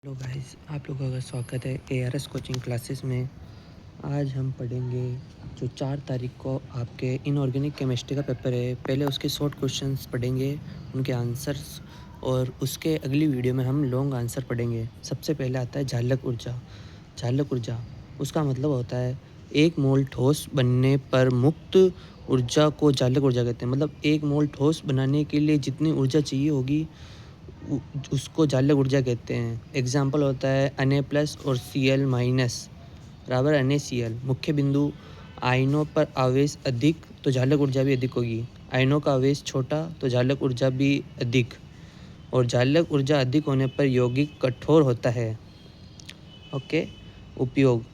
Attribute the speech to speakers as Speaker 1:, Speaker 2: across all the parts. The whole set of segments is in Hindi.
Speaker 1: हेलो गाइस, आप लोगों का स्वागत है एआरएस कोचिंग क्लासेस में। आज हम पढ़ेंगे जो 4 तारीख को आपके इनऑर्गेनिक केमिस्ट्री का पेपर है। पहले उसके शॉर्ट क्वेश्चंस पढ़ेंगे, उनके आंसर्स, और उसके अगली वीडियो में हम लॉन्ग आंसर पढ़ेंगे। सबसे पहले आता है झालक ऊर्जा। झालक ऊर्जा उसका मतलब होता है एक मोल ठोस बनने पर मुक्त ऊर्जा को झालक ऊर्जा कहते हैं। मतलब एक मोल ठोस बनाने के लिए जितनी ऊर्जा चाहिए होगी उसको झालक ऊर्जा कहते हैं। एग्जाम्पल होता है Na+ और Cl- बराबर NaCl। मुख्य बिंदु आयनों पर आवेश अधिक तो झालक ऊर्जा भी अधिक होगी। आयनों का आवेश छोटा तो झालक ऊर्जा भी अधिक, और झालक ऊर्जा अधिक होने पर यौगिक कठोर होता है। ओके। उपयोग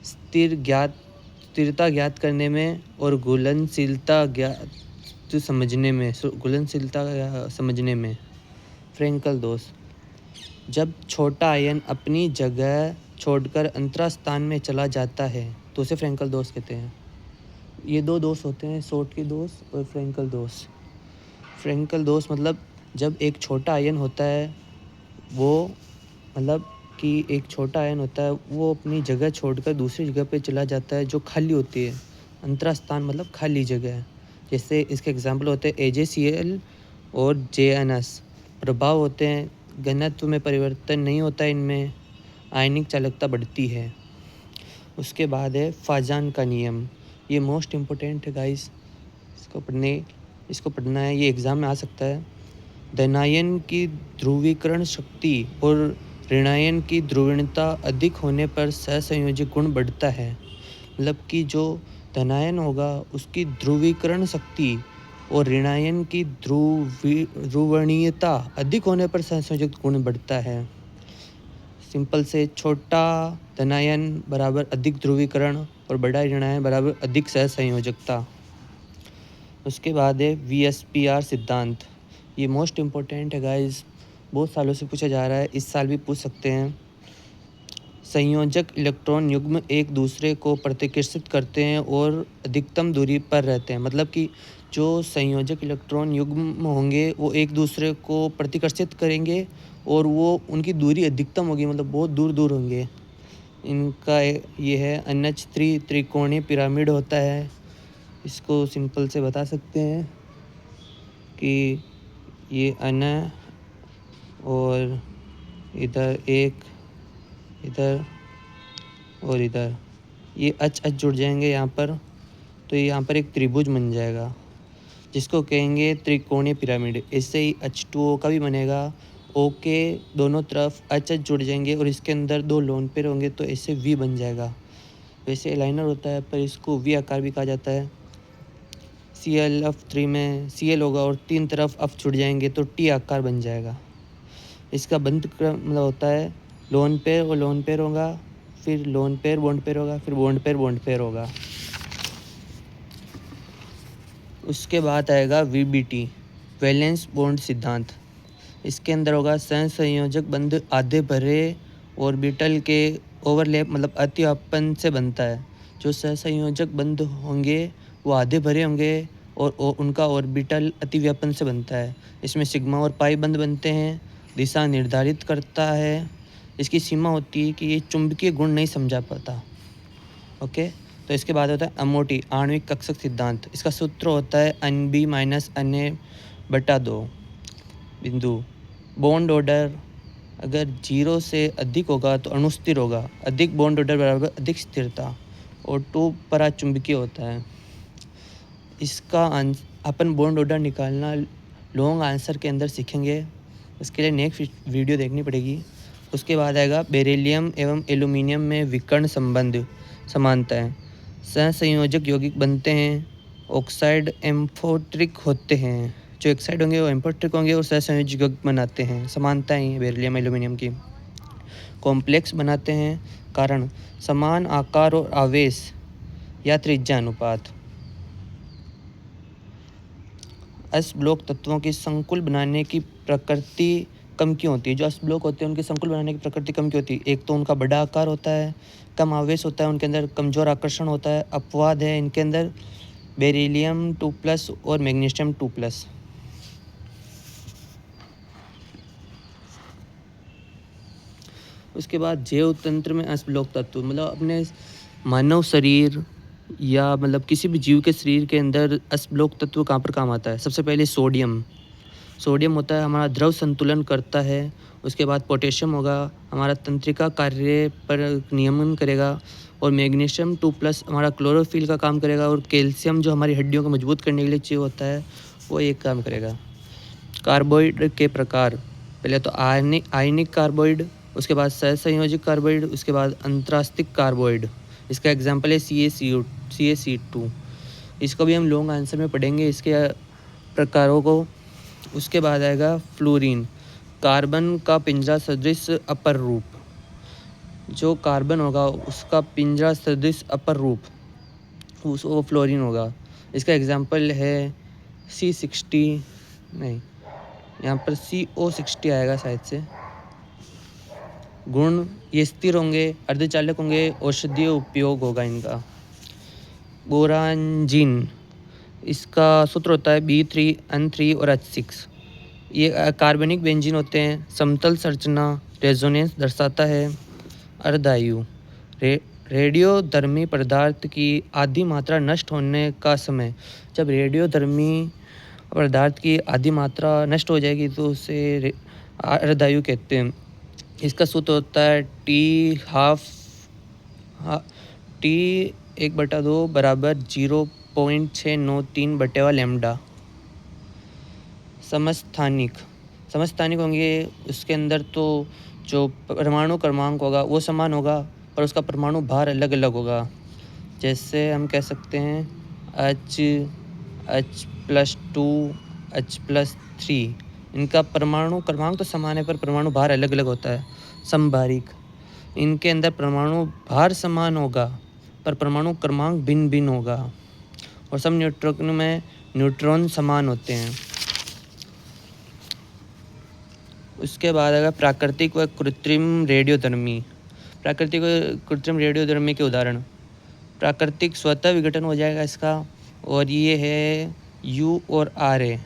Speaker 1: स्थिरता ज्ञात करने में और घुलनशीलता समझने में। फ्रेंकल दोष जब छोटा आयन अपनी जगह छोड़कर अंतरास्थान में चला जाता है तो उसे फ्रेंकल दोष कहते हैं। ये 2 दोष होते हैं, शॉर्टकी दोष और फ्रेंकल दोष। फ्रेंकल दोष मतलब जब एक छोटा आयन होता है वो अपनी जगह छोड़कर दूसरी जगह पे चला जाता है जो खाली होती है। अंतरास्थान मतलब खाली जगह है। जैसे इसके एग्जाम्पल होते हैं AgCl और JnS। प्रभाव होते हैं घनत्व में परिवर्तन नहीं होता है, इनमें आयनिक चालकता बढ़ती है। उसके बाद है फाजान का नियम। ये मोस्ट इम्पोर्टेंट है गाइस, इसको पढ़ना है, ये एग्ज़ाम में आ सकता है। धनायन की ध्रुवीकरण शक्ति और ऋणायन की ध्रुवीयता अधिक होने पर सहसंयोजक गुण बढ़ता है। मतलब कि जो धनायन होगा उसकी ध्रुवीकरण शक्ति और ऋणायन की ध्रुवणीयता अधिक होने पर सहसंयोजक गुण बढ़ता है। सिंपल से छोटा धनायन बराबर अधिक ध्रुवीकरण और बड़ा ऋणायन बराबर अधिक सहसंयोजकता। उसके बाद है VSPR सिद्धांत। ये मोस्ट इम्पोर्टेंट है गाइस, बहुत सालों से पूछा जा रहा है, इस साल भी पूछ सकते हैं। संयोजक इलेक्ट्रॉन युग्म एक दूसरे को प्रतिकर्षित करते हैं और अधिकतम दूरी पर रहते हैं। मतलब कि जो संयोजक इलेक्ट्रॉन युग्म होंगे वो एक दूसरे को प्रतिकर्षित करेंगे और वो उनकी दूरी अधिकतम होगी, मतलब बहुत दूर दूर होंगे। इनका ये है NH3 त्रिकोणीय पिरामिड होता है। इसको सिंपल से बता सकते हैं कि ये N और इधर एक, इधर और इधर ये H जुड़ जाएंगे यहाँ पर, तो यहाँ पर एक त्रिभुज बन जाएगा जिसको कहेंगे त्रिकोणीय पिरामिड। इससे ही H2O का भी बनेगा। O के दोनों तरफ H जुड़ जाएंगे और इसके अंदर 2 लोन पेयर होंगे तो इससे V बन जाएगा। वैसे लाइनर होता है पर इसको V आकार भी कहा जाता है। ClF3 में Cl होगा और 3 तरफ F जुड़ जाएंगे तो T आकार बन जाएगा। इसका बंध क्रम मतलब होता है लोन पेयर और लोन पेयर होगा, फिर लोन पेयर बॉन्ड पेयर होगा, फिर बॉन्ड पेयर होगा। उसके बाद आएगा VBT वैलेंस बॉन्ड सिद्धांत। इसके अंदर होगा सहसंयोजक बंध आधे भरे ऑर्बिटल के ओवरलैप मतलब अतिव्यापन से बनता है। जो सहसंयोजक बंध होंगे वो आधे भरे होंगे और उनका ऑर्बिटल अतिव्यापन से बनता है। इसमें सिग्मा और पाई बंध बनते हैं। दिशा निर्धारित करता है। इसकी सीमा होती है कि ये चुंबकीय गुण नहीं समझा पाता। ओके। तो इसके बाद होता है अमोटी आणविक कक्षक सिद्धांत। इसका सूत्र होता है Nb - Na/2 बिंदु। बॉन्ड ऑर्डर अगर 0 से अधिक होगा तो अणु स्थिर होगा। अधिक बॉन्ड ऑर्डर बराबर अधिक स्थिरता, और 2 पराचुंबकीय होता है। इसका अपन बॉन्ड ऑर्डर निकालना लॉन्ग आंसर के अंदर सीखेंगे, उसके लिए नेक्स्ट वीडियो देखनी पड़ेगी। उसके बाद आएगा बेरिलियम एवं एल्यूमिनियम में विकर्ण संबंध समानताएं। सहसंयोजक यौगिक बनते हैं, ऑक्साइड एम्फोट्रिक होते हैं। जो ऑक्साइड होंगे वो एम्फोट्रिक होंगे और सहसंयोजक यौगिक बनाते हैं। समानताएं हैं बेरिलियम एल्यूमिनियम की। कॉम्प्लेक्स बनाते हैं कारण समान आकार और आवेश या त्रिज्या अनुपात। एस ब्लॉक तत्वों की संकुल बनाने की प्रकृति कम क्यों होती है? जो एस ब्लॉक होते हैं उनकी संकुल बनाने की प्रकृति कम क्यों होती है? एक तो उनका बड़ा आकार होता है, कम आवेश होता है उनके अंदर, कमज़ोर आकर्षण होता है, अपवाद है इनके अंदर बेरिलियम 2+ और मैग्नीशियम 2+। उसके बाद जैव तंत्र में अश्लोक तत्व मतलब अपने मानव शरीर या मतलब किसी भी जीव के शरीर के अंदर अश्लोक तत्व कहाँ पर काम आता है। सबसे पहले सोडियम होता है, हमारा द्रव संतुलन करता है। उसके बाद पोटेशियम होगा, हमारा तंत्रिका कार्य पर नियमन करेगा। और मैग्नीशियम 2+ हमारा क्लोरोफिल का काम करेगा। और कैल्शियम जो हमारी हड्डियों को मजबूत करने के लिए चाहिए होता है वो एक काम करेगा। कार्बोहाइड्रेट के प्रकार, पहले तो आयनिक कार्बोहाइड, उसके बाद सहसंयोजक कार्बोहाइड, उसके बाद अंतरास्थिक कार्बोहाइड। इसका एग्जाम्पल है CaC2। इसको भी हम लॉन्ग आंसर में पढ़ेंगे इसके प्रकारों को। उसके बाद आएगा फ्लोरीन, कार्बन का पिंजरा सदृश अपर रूप। जो कार्बन होगा उसका पिंजरा सदृश अपर रूप वो फ्लोरीन होगा। इसका एग्जाम्पल है C60, नहीं यहाँ पर CO60 आएगा शायद से। गुण ये स्थिर होंगे, अर्धचालक होंगे, औषधीय उपयोग होगा इनका। बोरांजिन, इसका सूत्र होता है B3N3 और H6। ये कार्बनिक बेंजीन होते हैं। समतल संरचना, रेजोनेंस दर्शाता है। अर्धायु, रेडियोधर्मी पदार्थ की आधी मात्रा नष्ट होने का समय। जब रेडियोधर्मी पदार्थ की आधी मात्रा नष्ट हो जाएगी तो उसे अर्धायु कहते हैं। इसका सूत्र होता है T1/2 बराबर 0.693/λ। समस्थानिक होंगे, उसके अंदर तो जो परमाणु क्रमांक होगा वो समान होगा पर उसका परमाणु भार अलग अलग होगा। जैसे हम कह सकते हैं H+2 H+3, इनका परमाणु क्रमांक तो समान है पर परमाणु भार अलग अलग होता है। समभारिक, इनके अंदर परमाणु भार समान होगा पर परमाणु क्रमांक भिन्न भिन्न होगा। और सम न्यूट्रॉन में न्यूट्रॉन समान होते हैं। उसके बाद अगर प्राकृतिक व कृत्रिम रेडियोधर्मी। प्राकृतिक व कृत्रिम रेडियोधर्मी के उदाहरण, प्राकृतिक स्वतः विघटन हो जाएगा इसका, और ये है U और R है।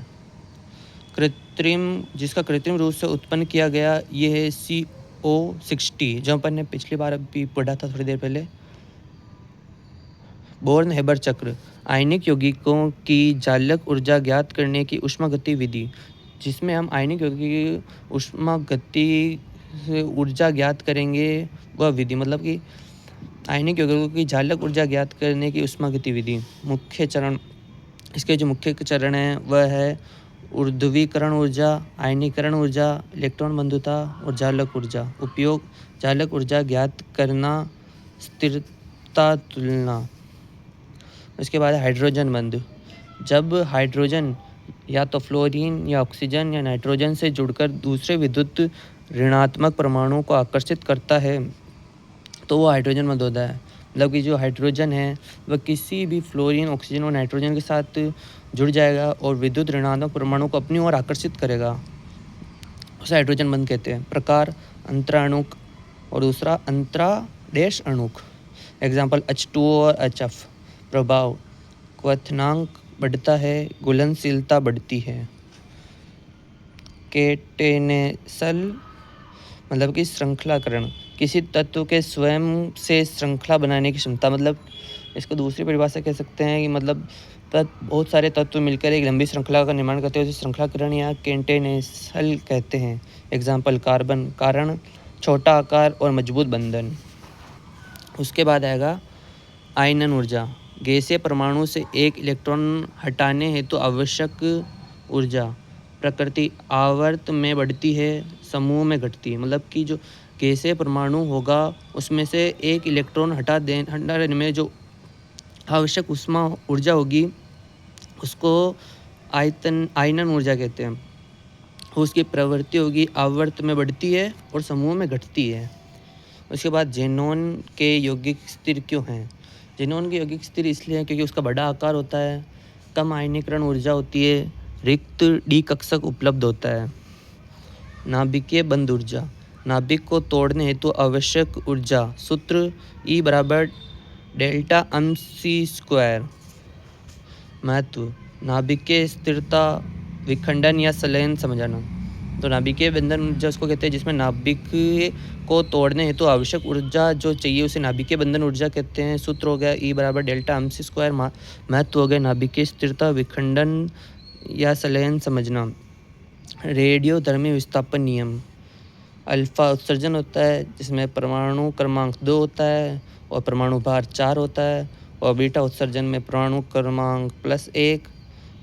Speaker 1: कृत्रिम, जिसका कृत्रिम रूप से उत्पन्न किया गया, ये है CO60 जो अपन ने पिछली बार अभी पढ़ा था थोड़ी देर पहले। बोर्न हेबर चक्र, आयनिक यौगिकों की जालक ऊर्जा ज्ञात करने की ऊष्मागतिकी विधि, जिसमें हम आयनिक यौगिक की ऊष्मागतिकी से ऊर्जा ज्ञात करेंगे वह विधि, मतलब कि आयनिक यौगिकों की जालक ऊर्जा ज्ञात करने की ऊष्मागतिकी विधि। मुख्य चरण, इसके जो मुख्य चरण हैं वह है ऊर्ध्वीकरण ऊर्जा, आयनीकरण ऊर्जा, इलेक्ट्रॉन बंधुता और जालक ऊर्जा। उपयोग, जालक ऊर्जा ज्ञात करना, स्थिरता तुलना। उसके बाद हाइड्रोजन बंध, जब हाइड्रोजन या तो फ्लोरीन या ऑक्सीजन या नाइट्रोजन से जुड़कर दूसरे विद्युत ऋणात्मक परमाणु को आकर्षित करता है तो वो हाइड्रोजन बंध होता है। मतलब कि जो हाइड्रोजन है वह किसी भी फ्लोरीन, ऑक्सीजन और नाइट्रोजन के साथ जुड़ जाएगा और विद्युत ऋणात्मक परमाणु को अपनी ओर आकर्षित करेगा, उसे हाइड्रोजन बंध कहते हैं। प्रकार, अंतराणुक और दूसरा अंतरादेश अणुक। एग्जाम्पल H2O और HF। प्रभाव, क्वथनांक बढ़ता है, घुलनशीलता बढ़ती है। केटेनेसल मतलब कि श्रृंखलाकरण, किसी तत्व के स्वयं से श्रृंखला बनाने की क्षमता। मतलब इसको दूसरी परिभाषा कह सकते हैं कि मतलब बहुत सारे तत्व मिलकर एक लंबी श्रृंखला का निर्माण करते हैं, उसे श्रृंखलाकरण या केटेनेसल कहते हैं। एग्जाम्पल कार्बन, कारण छोटा आकार और मजबूत बंधन। उसके बाद आएगा आयनन ऊर्जा, गैसीय परमाणु से एक इलेक्ट्रॉन हटाने हेतु आवश्यक ऊर्जा। प्रकृति, आवर्त में बढ़ती है, समूह में घटती है। मतलब कि जो गैसीय परमाणु होगा उसमें से एक इलेक्ट्रॉन हटाने में जो आवश्यक ऊष्मा ऊर्जा होगी उसको आयनन ऊर्जा कहते हैं। उसकी प्रवृत्ति होगी आवर्त में बढ़ती है और समूह में घटती है। उसके बाद जेनॉन के यौगिक स्थिर क्यों हैं? जेनॉन के यौगिक स्थिर इसलिए हैं क्योंकि उसका बड़ा आकार होता है, कम आयनीकरण ऊर्जा होती है, रिक्त डी कक्षक उपलब्ध होता है। नाभिकीय बंध ऊर्जा, नाभिक को तोड़ने हेतु आवश्यक ऊर्जा। सूत्र E बराबर डेल्टा mc²। महत्व, नाभिकीय स्थिरता, विखंडन या संलयन समझाना। तो नाभिकीय बंधन ऊर्जा उसको कहते हैं जिसमें नाभिक को तोड़ने हेतु आवश्यक ऊर्जा जो चाहिए उसे नाभिकीय बंधन ऊर्जा कहते हैं। सूत्र हो गया E बराबर डेल्टा mc²। महत्व हो गया नाभिकीय स्थिरता, विखंडन या संलयन समझना। रेडियोधर्मी विस्थापन नियम। अल्फा उत्सर्जन होता है जिसमें परमाणु क्रमांक 2 होता है और परमाणु भार 4 होता है, और बीटा उत्सर्जन में परमाणु क्रमांक +1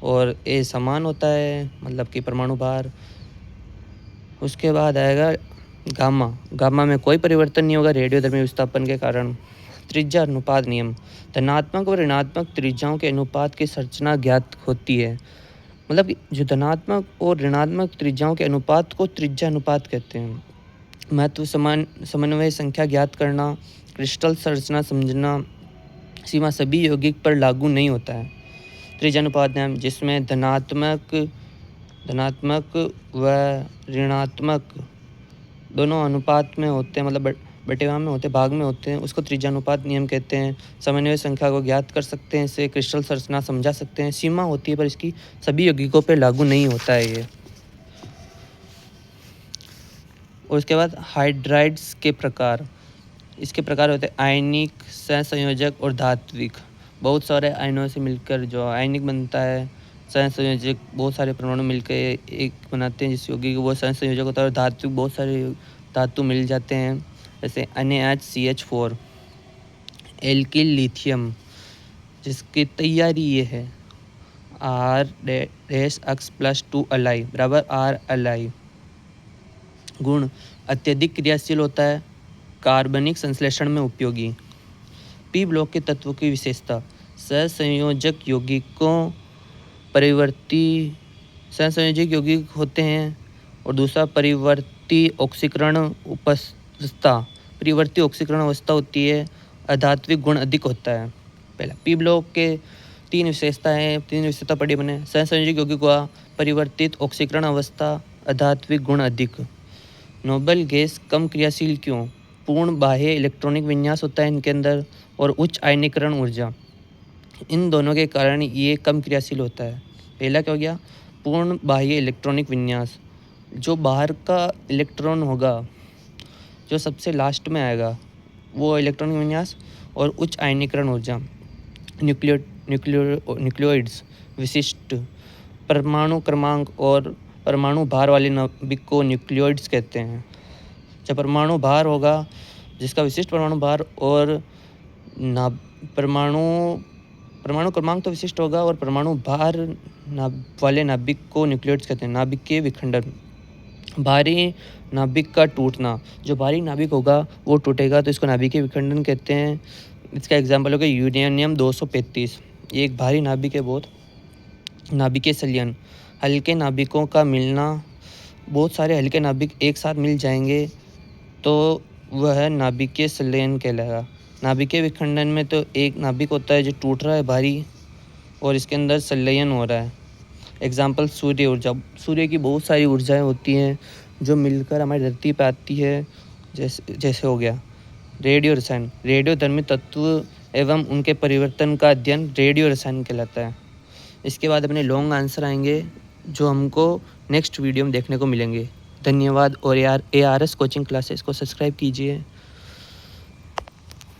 Speaker 1: और ए समान होता है, मतलब कि परमाणु भार। उसके बाद आएगा गामा। गामा में कोई परिवर्तन नहीं होगा रेडियोधर्मी विस्थापन के कारण। त्रिज्या अनुपात नियम। धनात्मक और ऋणात्मक त्रिज्याओं के अनुपात की संरचना ज्ञात होती है। मतलब कि जो धनात्मक और ऋणात्मक त्रिज्याओं के अनुपात को त्रिज्या अनुपात कहते हैं। महत्व समन्वय संख्या ज्ञात करना, क्रिस्टल संरचना समझना, सीमा सभी यौगिक पर लागू नहीं होता है। त्रिज्या अनुपात नियम जिसमें धनात्मक व ऋणात्मक दोनों अनुपात में होते हैं, मतलब बटेवा में होते, भाग में होते हैं, उसको त्रिज्या अनुपात नियम कहते हैं। समन्वय संख्या को ज्ञात कर सकते हैं, इससे क्रिस्टल संरचना समझा सकते हैं। सीमा होती है पर इसकी सभी यौगिकों पर लागू नहीं होता है ये। और उसके बाद हाइड्राइड्स के प्रकार। इसके प्रकार होते हैं आयनिक, सहसंयोजक और धात्विक। बहुत सारे आयनों से मिलकर जो आयनिक बनता है, सहसंयोजक बहुत सारे परमाणु मिलकर एक बनाते हैं जिस यौगिक वो सहसंयोजक होता है, और धात्विक बहुत सारे धातु मिल जाते हैं जैसे NaHCH4। एल्किल लिथियम जिसकी तैयारी ये है R⁻X+2 Li बराबर R Li। गुण अत्यधिक क्रियाशील होता है, कार्बनिक संश्लेषण में उपयोगी। पी ब्लॉक के तत्वों की विशेषता। सहसंयोजक यौगिकों परिवर्ती सहसंयोजक यौगिक होते हैं, और दूसरा परिवर्ती ऑक्सीकरण अवस्था। परिवर्ती ऑक्सीकरण अवस्था होती है, अधात्विक गुण अधिक होता है। पहला पी ब्लॉक के तीन विशेषता पढ़ी बने। सहसंयोजक यौगिक हुआ परिवर्तित ऑक्सीकरण अवस्था, अधात्विक गुण अधिक। नोबल गैस कम क्रियाशील क्यों? पूर्ण बाह्य इलेक्ट्रॉनिक विन्यास होता है इनके अंदर, और उच्च आयनीकरण ऊर्जा। इन दोनों के कारण ये कम क्रियाशील होता है। पहला क्या हो गया? पूर्ण बाह्य इलेक्ट्रॉनिक विन्यास। जो बाहर का इलेक्ट्रॉन होगा, जो सबसे लास्ट में आएगा, वो इलेक्ट्रॉनिक विन्यास। और उच्च आयनीकरण ऊर्जा। न्यूक्लियोइड्स विशिष्ट परमाणु क्रमांक और परमाणु भार वाले नाभिक को न्यूक्लियोइड्स कहते हैं। जब परमाणु भार होगा जिसका विशिष्ट परमाणु भार और परमाणु क्रमांक तो विशिष्ट होगा और परमाणु भार वाले नाभिक को न्यूक्लियोइड्स कहते हैं। नाभिक के विखंडन। भारी नाभिक का टूटना। जो भारी नाभिक होगा वो टूटेगा तो इसको नाभिकीय विखंडन कहते हैं। इसका एग्जाम्पल होगा यूरेनियम 235। ये एक भारी नाभिक है बहुत। नाभिकीय संलयन। हल्के नाभिकों का मिलना। बहुत सारे हल्के नाभिक एक साथ मिल जाएंगे तो वह नाभिकीय संलयन कहलाएगा। नाभिकीय विखंडन में तो एक नाभिक होता है जो टूट रहा है भारी, और इसके अंदर संलयन हो रहा है। एग्जाम्पल सूर्य ऊर्जा। सूर्य की बहुत सारी ऊर्जाएं होती हैं जो मिलकर हमारी धरती पर आती है, जैसे हो गया रेडियो रसायन। रेडियोधर्मी तत्व एवं उनके परिवर्तन का अध्ययन रेडियो रसायन कहलाता है। इसके बाद अपने लॉन्ग आंसर आएंगे जो हमको नेक्स्ट वीडियो में देखने को मिलेंगे। धन्यवाद। और ARS कोचिंग क्लासेस को सब्सक्राइब कीजिए।